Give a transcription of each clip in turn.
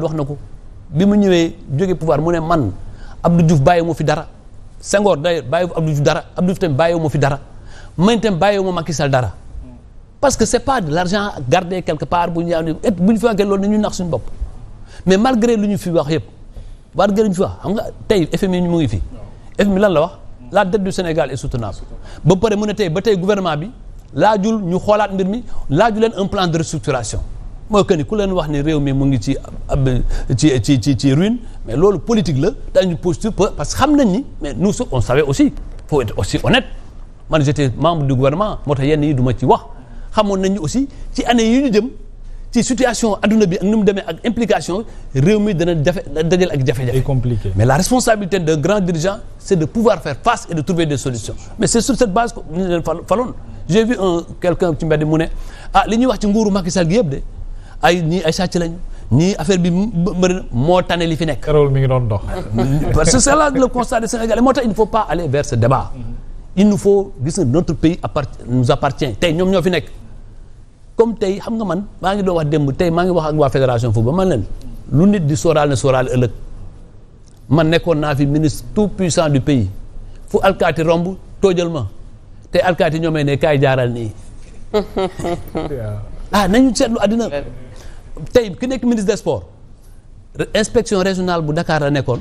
wax na ko bi mu ñëwee jóge pouvoir mu ne man Abdou Diouf bàyyi mu fi dara Senghor d'ailleurs bàyyi Abdou Diouf dara Abdou Diouf tamit bàyyi mu fi dara man itam bàyyi mu Macky Sall dara parce que c'est pas de l'argent gardé quelque part bu ñu fi waxee loolu nañu nax suñu bopp mais malgré lu ñu fi wax yëpp malgré lu ñu fi wax xam nga tey FMI mu ngi fi FMI lan la wax la dette du Sénégal est soutenable ba pare mu ne tey ba tey gouvernement bi laajul ñu xoolaat mbir mi laaju leen un plan de restructuration mooy que ni ku leen wax ni réew mi mu ngi ci ruine mais loolu politique la dañu posture parce que xam nañ ni mais nous on savait aussi faut être aussi honnête man j'étais membre du gouvernement moo tax yenn yi du ma ci wax xamoon nañu aussi ci année yi ñu jëm ci situation adduna bi ak ni mu demee ak implication réew mi dana dajal ak jafe-jafe compliqué mais la responsabilité d'un grand dirigeant c'est de pouvoir faire face et de trouver des solutions mais c'est sur cette base que ñu leen faloon j'ai vu quelqu'un ci mbedd mu ne li ñuy wax ci nguuru Macky Sall gi yëpp de ñii ay sàcc lañu ñii affaire bi moo tane li fi nekk. keroog mi ngi doon dox. parce que c'est là le constat des Sénégalais moo tax il ne faut pas aller vers ce débat. il nous faut gis nga notre pays nous appartient tey ñoom ñoo fi nekk. comme tey xam nga man maa ngi doon wax démb tey maa ngi wax ak waa fédération football man leen lu nit di sóoraale ëllëg man nekkoon naa fi ministre tout puissant du pays fu alkaati romb toojal ma tey alkaati ñoomee ne kaay jaaral nii. nañu seetlu àddina. tey ki nekk ministre des sports inspection régionale bu Dakar la nekkoon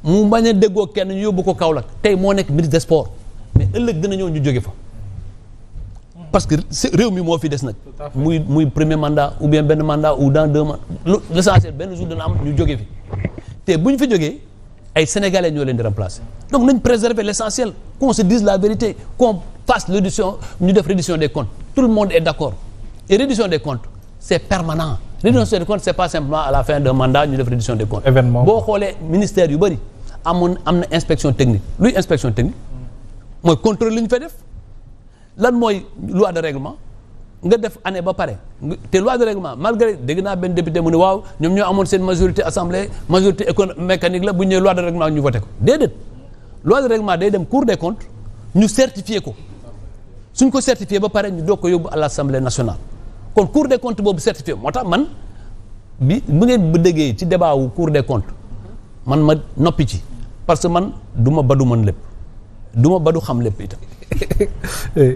mu bañ a déggoo kenn ñu yóbbu ko Kaolack tey moo nekk ministre des sports mais ëllëg dina ñëw ñu jóge fa parce que réew mi moo fi des nag muy premier mandat ou bien benn mandat ou dans 2 mois l'essentiel benn jour dina am ñu jóge fi te bu ñu fi jógee ay sénégalais ñoo leen di remplacer donc nañ préserver l'essentiel qu'on se dise la vérité qu'on fasse l'édition ñu def reddition des comptes tout le monde est d'accord et reddition des comptes c'est permanent. Reddition des comptes c'est pas simplement à la fin d'un mandat ñu def reddition des comptes. événement boo xoolee ministère yu bëri am na inspection technique luy inspection technique mooy contrôle li ñu fay def lan mooy loi de règlement nga def année ba pare te loi de règlement malgré dégg naa benn député mu ne waaw ñoom ñoo amoon seen majorité assemblée majorité mécanique la bu ñu ñëwee loi de règlement ñu voté ko déedéet loi de règlement day dem cour des comptes ñu certifié ko suñ ko certifié ba pare ñu doog ko yóbbu à l'Assemblée nationale. kon cour des comptes boobu certifié moo tax man bu ngeen bu déggee ci débat wu cour des comptes man ma noppi ci parce que man du ma badu mën lépp du ma badu xam lépp itam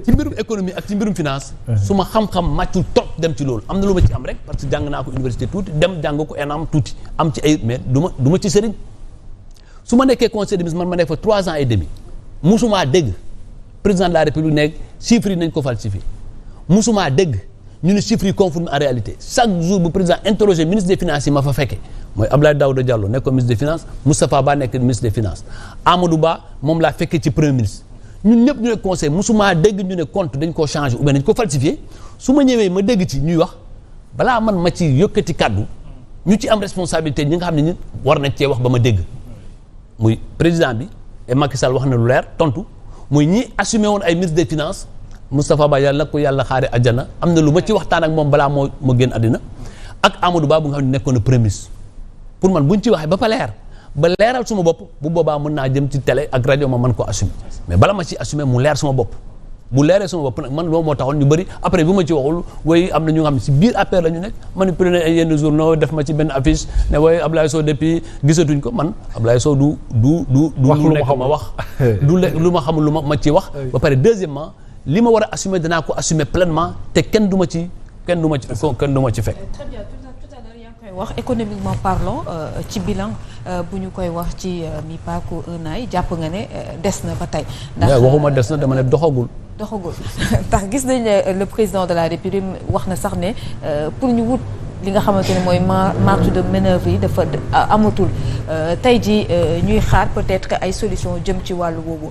ci mbirum économie ak ci mbirum finance su ma xam-xam màccul trop dem ci loolu am na lu ma ci am rek parce que jàng naa ko université tuuti dem jàng ko ENAM tuuti am ci ay mais du ma ci sëriñ su ma nekkee conseil des ministres man ma nekk fa 3 ans et demi musumaa dégg président de la république nekk chiffres yi nañ ko falsifié musumaa dégg ñu ne chiffres yi conforme en réalité chaque jour bu président interroger ministre des finances yi ma fa fekke mooy Abdoulaye Daouda Diallo nekk ko ministre des finances Moustapha Ba nekk ministre des finances Amadou Ba moom laa fekkee ci premier ministre ñun ñëpp ñu ne conseil musuma dégg ñu ne compte dañ koo changer ou bien dañ ko falsifier su ma ñëwee ma dégg ci ñuy wax balaa man ma ci yëkkati kàddu ñu ci am responsabilité ñi nga xam ne ñi war nañ cee wax ba ma dégg muy président bi et Macky Sall wax na lu leer tontu muy ñi assumé woon ay ministre des finances Moustapha Ba yàlla ko yàlla xaare àjjana am na lu ma ci waxtaan ak moom balaa moo génn àddina ak Amadou Ba bu nga xam ne nekkoon na premier ministre pour man buñ ci waxee ba leeral suma bopp bu boobaa mën naa jëm ci télé ak rajo ma mën ko assumer mais bala ma ci assumer mu leer suma bopp bu leeree suma bopp nag man loolu moo taxoon ñu bëri après bu ma ci waxul way am na ñu nga xam ne si biir affaire la ñu nekk manipulé ay yenn journaux def ma ci benn affiche ne way Ablaye Sow depuis gisatuñ ko man Ablaye Sow du lu nekk ma wax du lu ma xamul lu ma ci wax ba pare deuxièmement li ma war a assumer danaa ko assumer pleinement te kenn du ma ci fekk. Très bien, tout à l'heure yaa ngi koy wax économiquement parlant ci bilan bu ñu koy wax ci MIPAC ou ENA jàpp nga ne des na ba tey. ndax waxuma des na dama ne doxagul. ndax gis nañ ne le président de la République wax na sax ne pour ñu wut li nga xamante ne mooy marge de manœuvre yi dafa amatul tey ji ñuy xaar peut-être que ay solution jëm ci wàllu boobu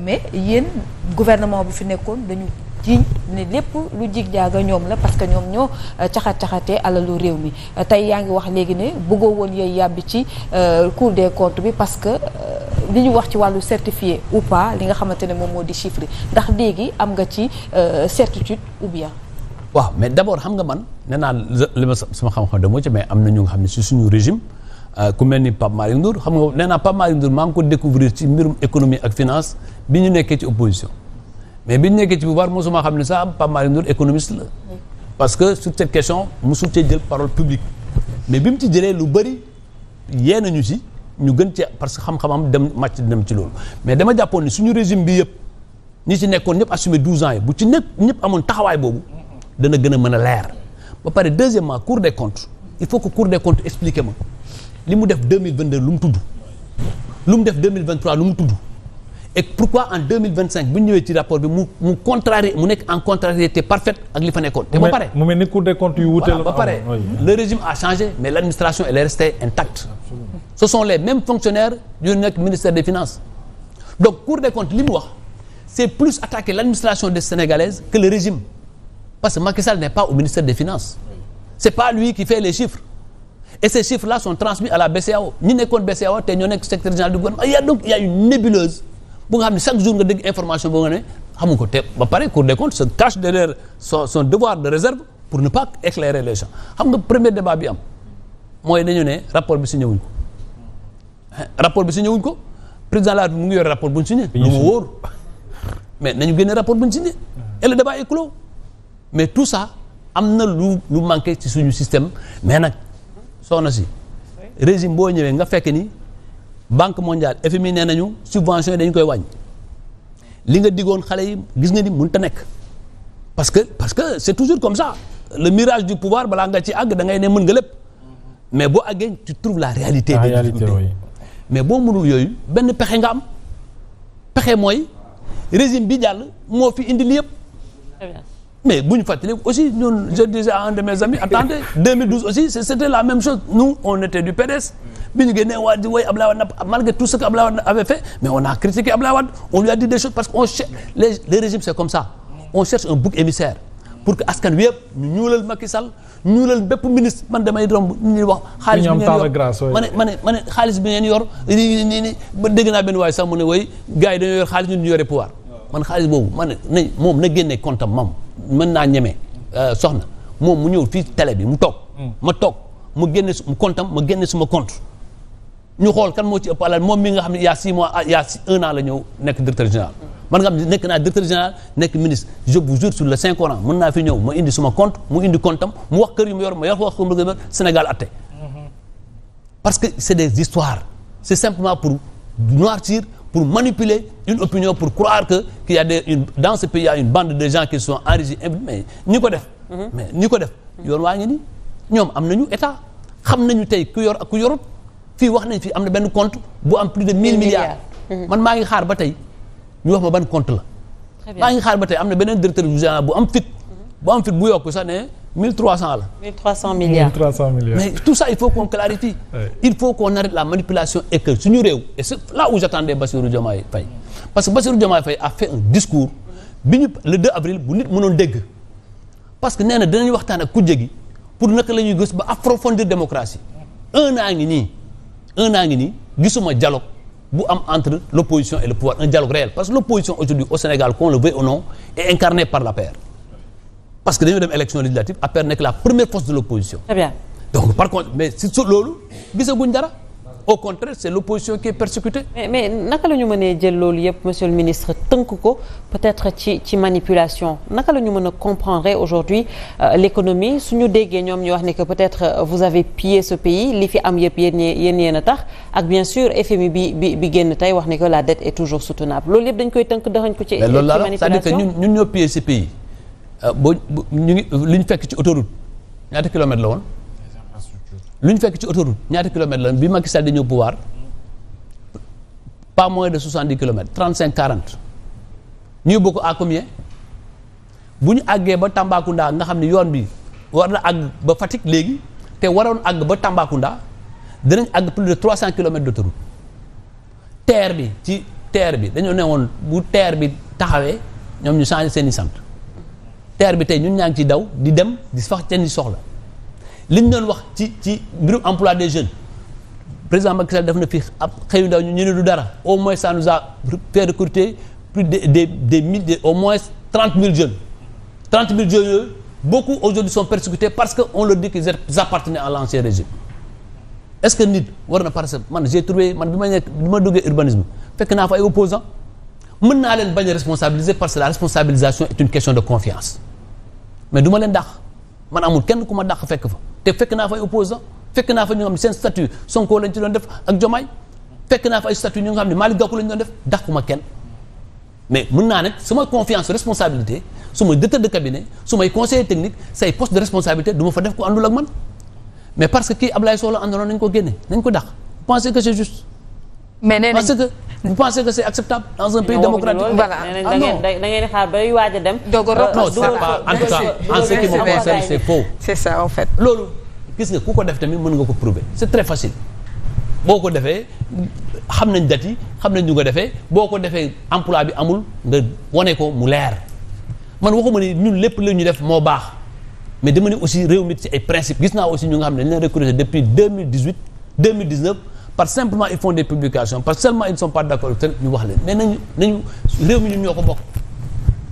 mais yéen gouvernement bu fi nekkoon dañu jiiñ ne lépp lu jig jaaga ñoom la parce que ñoom ñoo caxat-caxatee alalu réew mi tey yaa ngi wax léegi ne bëggoo woon yooyu yàbbi ci Cour des comptes bi parce que li ñu wax ci wàllu certifié ou pas li nga xamante ne moom moo di chiffre ndax léegi am nga ci certitude ou bien. waaw mais d'abord xam nga man nee naa li ma sama xam-xam dama ci mais am na ñu nga xam ne si suñu régime ku mel ni Pape Malick Ndour xam nga nee naa Pape Malick Ndour maa ngi ko découvrir ci mbirum économie ak finance bi ñu nekkee ci opposition mais bi ñu nekkee ci pouvoir mosuma xam ne sax Pape Malick Ndour économiste la parce que sur cette question mosul cee jël parole publique mais bi mu ci jëlee lu bëri yee nañu si ñu gën ci parce que xam-xamam dem ci loolu mais dama jàppoon ni suñu régime bi yëpp ñi ci nekkoon ñëpp assumé 12 ans yi bu ci nekk ñëpp amoon taxawaay boobu dana gën a mën a leer ba pare deuxièmement Cour des comptes il faut que Cour des comptes expliquer ma li mu def 2022 lu mu tudd lu mu def 2023 lu mu tudd et pourquoi en 2025 bu ñu ñëwee ci rapport bi mu contrarié mu nekk en contrariété parfaite ak li fa nekkoon. te ba pare mu mel ni Cour des comptes yu wuute la. ba pare le régime a changé mais l'administration elle est restée intacte. Ce sont les mêmes fonctionnaires yu nekk ministère des finances donc Cour des comptes li mu wax c'est plus attaquer l'administration des Sénégalaises que le régime parce que Macky Sall n'est pas au ministère des finances c'est pas lui qui fait les chiffres et ces chiffres-là sont transmis à la BCEAO ñi nekkoon BCEAO te ñoo nekk secrétaire général du gouvernement il y a une nébuleuse bu nga xam ne chaque jour nga dégg information boo nga ne xamu ko te ba pare Cour des comptes se cache derrière son devoir de réserve pour ne pas éclairer les gens xam nga premier débat bi am mooy dañu ne rapport bi signé wuñ ko président de la République mu ngi yore rapport bu ñu signé lu mu wóor mais nañu génne rapport bu ñu signé et le débat est clos mais tout ça am na lu manqué ci suñu système mais nag soxna si régime boo ñëwee nga fekk ni Banque mondiale FMI nee nañu subvention yi dañu koy wàññi li nga diggoon xale yi gis nga ni mënut a nekk parce que c'est toujours comme ça le mirage du pouvoir balaa nga ci àgg da ngay ne mën nga lépp mais boo àggee tu trouves la réalité des difficultés oui. Mais boo mënul yooyu benn pexe nga am pexe mooy régime bi jàll moo fi indi li yëpp mais bu ñu fàttali aussi ñun je disais à un de mes amis attendez 2012 aussi c'était la même chose nous on était du PDS bi ñu génnee waa di woy Abdoulaye Wade malgré tout ce que Abdoulaye Wade avait fait mais on a critiqué Abdoulaye Wade on lui a dit des choses parce que les régimes c'est comme ça on cherche un bouc émissaire pour que askan wi yëpp ñu ñuulal Macky Sall ñuulal bépp ministre man damay romb ñuy wax xaalis bi ngeen yor ma ne xaalis bi ngeen yor nii ba dégg naa benn waaye sax mu ne woy gars yi dañoo yor xaalis ñun ñu yore pouvoir man xaalis boobu man ne moom na génne compte am moom mën naa ñeme soxna moom mu ñëw fii télé bi mu toog ma toog mu génne mu compte am ma génne suma compte ñu xool kan moo ci ëpp alal moom mi nga xam ne il y a 6 mois il y a 1 an la ñëw nekk directeur général man nga xam ne nekk naa directeur général nekk ministre je vous jure sur le Saint Coran mën naa fi ñëw ma indi suma compte mu indi compte am mu wax kër yu mu yor ma yor wax ko mu Sénégal atte parce que c'est des histoires c'est simplement pour noircir pour manipuler une opinion pour croire que qu'il y a dans ce pays il y a une bande de gens qui sont enrichis mais ñi ko def mais ñi ko def yoon waa ngi ni ñoom am nañu état xam nañu tey ku yor ak ku yorut fii wax nañ fii am na benn compte bu am plus de 1000 milliards man maa ngi xaar ba tey ñu wax ma ban compte la maa ngi xaar ba tey am na beneen directeur général bu am fit bu yokk sax ne 1300 la 1300 milliards mais tout ça il faut qu'on clarifie il faut qu'on arrête la manipulation et que suñu réew et c'est là où j'attendais Bassirou Diomaye Faye parce que Bassirou Diomaye Faye a fait un discours bi ñu le 2 avril bu nit mënoon dégg parce que nee na dinañu waxtaan ak kujje gi pour naka la ñuy gës ba approfondir démocratie un an ngi nii gisuma dialogue bu am entre l'opposition et le pouvoir un dialogue réel parce que l'opposition aujourd'hui au Sénégal qu'on le veuille ou non est incarnée par l'APR parce que dañoo dem élection législative APR nekk la première force de l'opposition. Très bien. Donc par contre mais si loolu gisaguñ dara au contraire c'est l'opposition qui est persécutée. mais naka la ñu mënee jël loolu yëpp monsieur le ministre tënk ko peut-être ci manipulation naka la ñu mën a comprendre aujourd'hui l'économie suñu déggee ñoom ñu wax ne que peut-être vous avez pillé ce pays li fi am yëpp yéen a tax ak bien sûr FMI bi génn tey wax ne que la dette est toujours soutenable loolu yëpp dañ koy tënk daxañ ko ci manipulation c'est-à-dire que ñun ñoo pillé ce pays ñu ngi li ñu fekk ci autoroute ñaata kilomètres la woon. lu ñu fekk ci autoroute ñaata kilomètres la bi Macky Sall di ñëw pouvoir pas moins de 70 kilomètres 35-40 ñu yóbbu ko à combien bu ñu àggee ba Tambacounda nga xam ne yoon bi war na àgg ba Fatick léegi te waroon àgg ba Tambacounda dinañ àgg plus de 300 kilomètres d'autoroute terre bi dañoo ne woon bu terre bi taxawee ñoom ñu changé seen i sant terre bi tey ñun ñaa ngi ci daw di dem di fax seen i soxla li ñu doon wax ci mbirum emploi des jeunes président Macky Sall def na fi ab xëyu ndaw ñu ne du dara au moins ça nous a fait recruter plus des milliers au moins 30 000 jeunes 30 000 jeunes yooyu beaucoup aujourd'hui sont persécutés parce que on leur dit qu'ils appartenaient à l'ancien régime est-ce que nit war na parce que man j'ai trouvé man bi ma duggee urbanisme fekk naa fa ay opposants mën naa leen bañ a responsabiliser parce que la responsabilisation est une question de confiance mais du ma leen dàq man amul kenn ku ma dàq fekk fa te fekk naa fay opposant fekk naa fa ñu nga xam ne seen statut Sonko lañ ci doon def ak Diomaye fekk naa fa ay statut ñu nga xam ne Malick Gakou lañ doon def dàquma kenn mais mën naa nag sama confiance responsabilité su may directeur de cabinet su may conseiller technique say poste de responsabilité du ma fa def ko àndul ak man mais parce que kii Ablaye Sow la àndaloon nañ ko génne nañ ko dàq vous pensez que c'est juste mais nee nañ parce que vous pensez que c'est acceptable dans un pays démocratique voilà da ngeen xaar bay waaj a dem. non c'est pas en tout cas en ce qui me concerne c'est faux. c'est ça en fait. loolu gis nga ku ko def tamit mën nga ko prouver c'est très facile boo ko defee xam nañ date yi xam nañ ñu ko defee boo ko defee emploi bi amul nga wane ko mu leer man waxuma ni ñun lépp la ñu def moo baax mais dama ne aussi réew mi ci ay principe gis naa aussi ñu nga xam ne dañ leen recruter depuis 2018 2019 parce que simplement ils font des publications parce que seulement ils ne sont pas d'accord ñu wax leen mais nañu réew mi ñun ñoo ko bokk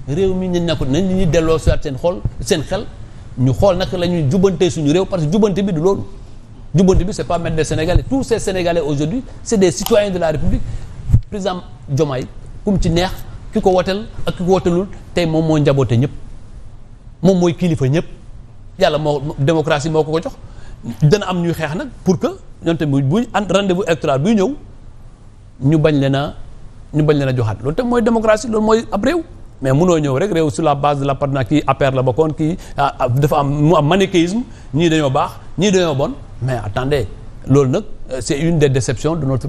réew mi ñun ñoo ko nañ ñuy delloo soit seen xel ñu xool naka la ñuy jubantee suñu réew parce que jubante bi du loolu jubante bi c'est pas mettre des Sénégalais tous ces Sénégalais aujourd'hui c'est des citoyens de la République président Diomaye kum ci neex ki ko woteel ak ki ko woteelul tey moom moo njaboote ñëpp moom mooy kilifa ñëpp yàlla moo démocratie moo ko jox dana am ñuy xeex nag pour que ñoom tamit buñ rendez-vous électoral buy ñëw ñu bañ leen a joxaat loolu tamit mooy démocratie loolu mooy ab réew mais mënoo ñëw rek réew sur la base de l'appartenance kii APR la bokkoon kii dafa am mu am manichéisme ñii dañoo baax ñii dañoo bon mais attendez loolu nag c'est une des déceptions de notre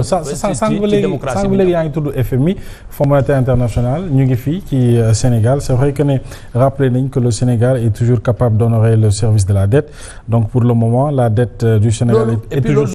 sànq ba léegi yaa ngi tudd FMI Fonds monétaire international ñu ngi fii ci Sénégal c'est vrai que ne rappelé nañ que le Sénégal est toujours capable d'honorer le service de la dette donc pour le moment la dette du Sénégal est toujours